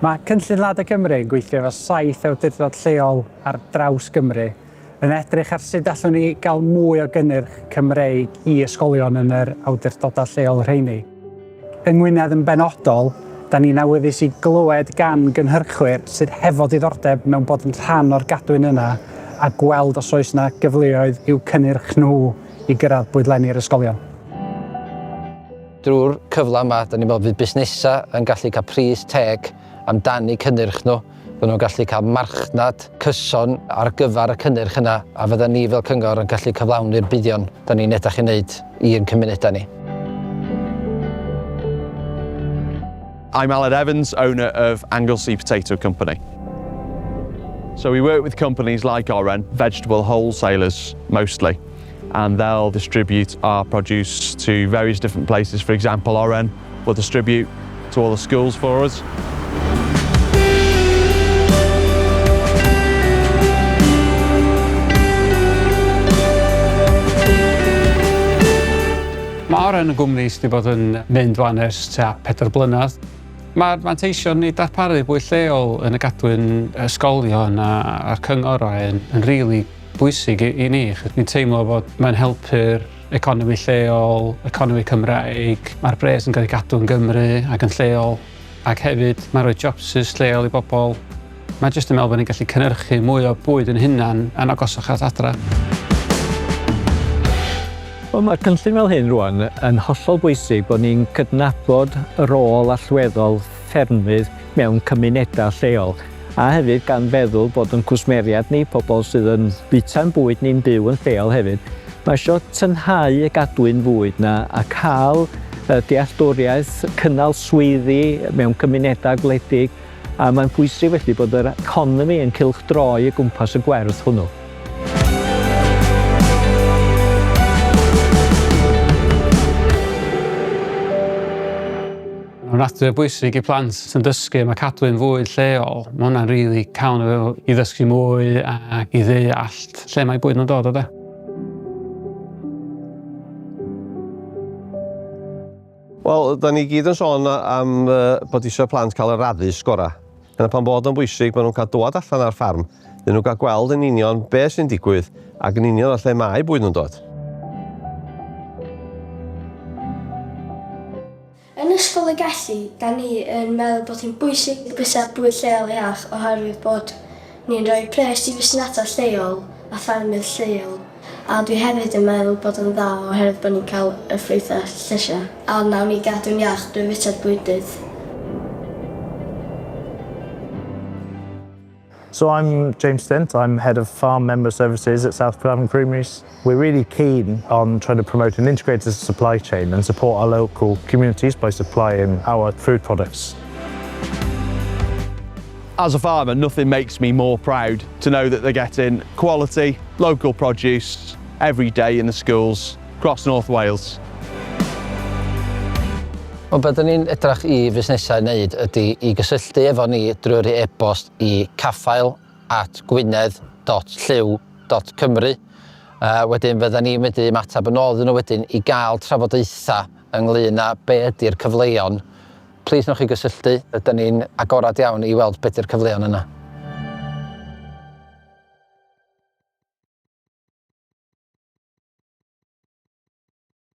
Mae Cynllun Larder Cymru yn gweithio efo 7 awdurdod lleol ar draws Gymru yn edrych ar sut allwn ni gael mwy o gynnyrch Cymreig i ysgolion yn yr awdurdodau lleol rheini. Yng Ngwynedd yn benodol, da ni'n awyddus i glywed gan gynhyrchwyr sydd hefo diddordeb mewn bod yn rhan o'r gadwyn yna a gweld os oes yna gyfleoedd i'w cynnyrch nhw i gyrraedd bwydlenni'r ysgolion. Drwy'r cyfle yma, da ni'n meddwl fydd busnesau yn gallu cael pris teg amdani cynnyrch nhw. Fydden nhw'n gallu cael marchnad cyson ar gyfer y cynnyrch yna, a fydden ni fel cyngor yn gallu cyflawni'r buddion da ni'n edrych i wneud i'n cymunedau ni. I'm Alan Evans, owner of Anglesey Potato Company. So we work with companies like Oren, vegetable wholesalers mostly, and they'll distribute our produce to various different places. For example, Oren will distribute to all the schools for us. Mae Oren yn gwmni sydd wedi bod yn mynd wan ers tua 4 blynedd. Mae'r manteision i darparu bwyd lleol yn y gadwyn ysgolion a'r cyngorau yn rili bwysig i ni. Ni'n teimlo bod mae'n helpu'r economi lleol, economi Cymreig. Mae'r bres yn cael ei gadw yn Gymru ac yn lleol. Ac hefyd mae'n rhoi jobsys lleol i bobl. Mae'n jyst yn meddwl bod ni'n gallu cynnyrchu mwy o bwyd yn hunan yn agosach at adra. Wel, mae'r cynllun fel hyn rwan yn hollol bwysig bod ni'n cydnabod y rôl allweddol ffermydd mewn cymunedau lleol. A hefyd gan feddwl bod yn cwsmeriad ni, pobl sydd yn bwyta'n bwyd ni'n byw yn lleol hefyd, mae eisiau tynhau y gadwyn fwyd na a cael dealltwriaeth, cynnal swyddi mewn cymunedau gwledig, a mae'n bwysig felly bod yr economi yn cylchdroi o gwmpas y gwerth hwnnw. Mae'n adre bwysig i plant sy'n dysgu am y cadwyn fwyd lleol. Mae hwnna'n rili cawn i ddysgu mwy ac i ddeall lle mae bwyd nhw'n dod o de. Wel, da ni gyd yn sôn am bod eisiau plant cael yr addysg gorau. Yna pan bod yn bwysig bod nhw'n cael dod allan ar ffarm, dyn nhw'n cael gweld yn union beth sy'n digwydd ac yn union o lle mae bwyd nhw'n dod. Yn ysgol y gallu, da ni yn meddwl bod hi'n bwysig bysa bwyd lleol iach oherwydd bod ni'n rhoi pres i fusnesau lleol a ffarmydd lleol. A dwi hefyd yn meddwl bod yn dda oherwydd bod ni'n cael y ffrwythau llysiau. A nawn ni gadw'n iach drwy fitad bwydydd. So I'm James Stent, I'm Head of Farm Member Services at South Pram Creameries. We're really keen on trying to promote an integrated supply chain and support our local communities by supplying our food products. As a farmer, nothing makes me more proud to know that they're getting quality, local produce every day in the schools across North Wales. Wel, beth ni'n edrych i fusnesau wneud ydy i gysylltu efo ni drwy'r e-bost i caffael@gwynedd.lliw.cymru. Wedyn fydden ni'n mynd i ymateb yn ôl nhw wedyn i gael trafodaethau ynglŷn â be ydy'r cyfleon. Plis newch chi gysylltu, ydyn ni'n agorad iawn i weld be ydy'r cyfleon yna.